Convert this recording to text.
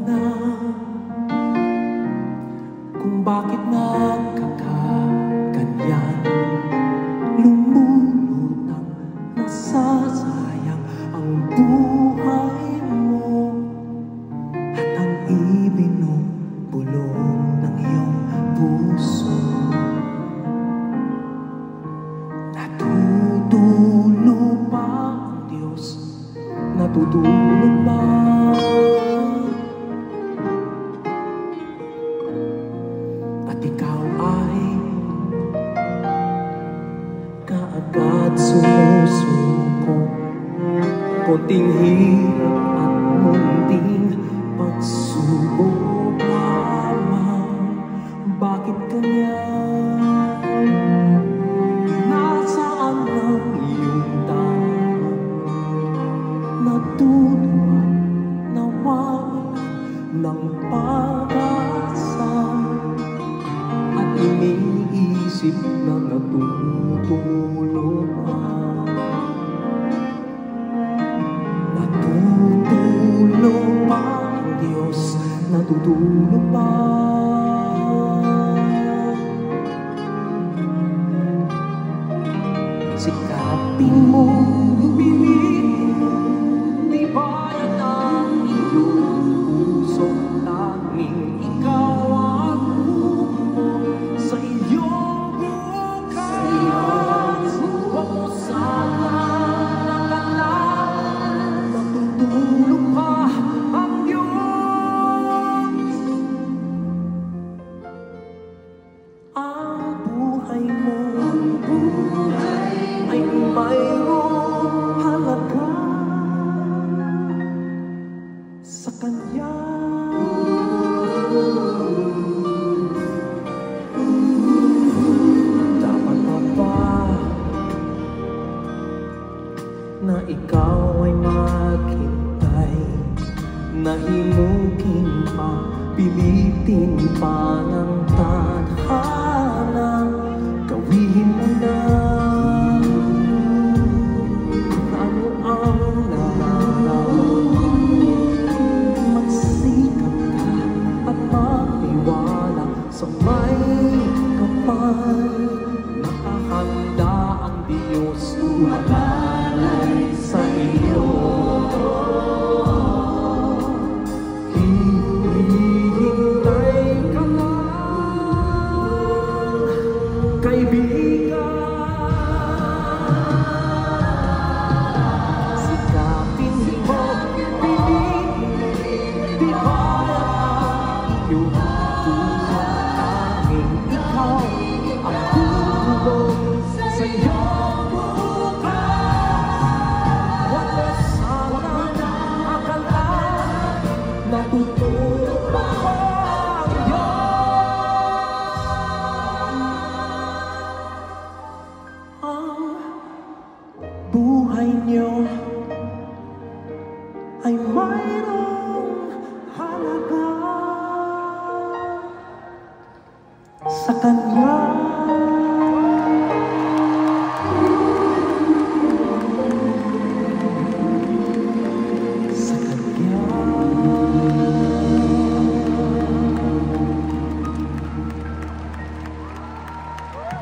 na kung bakit nagkakaganyan. Lumulutang nasasayang ang buhay mo at ang ibinubulong ng iyong puso. Natutulog pa ang Diyos, natutulog pa. At ikaw ay kaagad sumusuko. Konting hirap at munting pagsubok lamang. Bakit ganyan? Nasaan ang iyong tama? Natutuwa, nawawalan ng pag-asa at iniisip na natutulog pa. Natutulog pa ang Diyos, natutulog pa. Sikapin mo, piliin mo, di ba yan ang iyong puso? Tanging ikaw ang bumuo sa iyong bukas. Huwag mo sanang nakalaman, natutulog pa ang Diyos. Ang buhay mo ay mayroong halaga sa Kanya. Dapat na ba na ikaw ay maghintay, na himukin pa, pilitin pa ng tadhana? Gawin mo na ano ang nararamdaman. Magsikap ka at maniwala sa may kapal. Nakahanda ang Diyos umalalay sa iyo. Hihintay ka lang, kaibigan. Sikapin mo, piliin mo, di ba ang iyong puso? Tanging ikaw ang bumuo sa iyong bukas. Huwag mo sanang akalaan, natutulog pa ang Diyos. Ang buhay niyo ay mayroong halaga sa Kanya.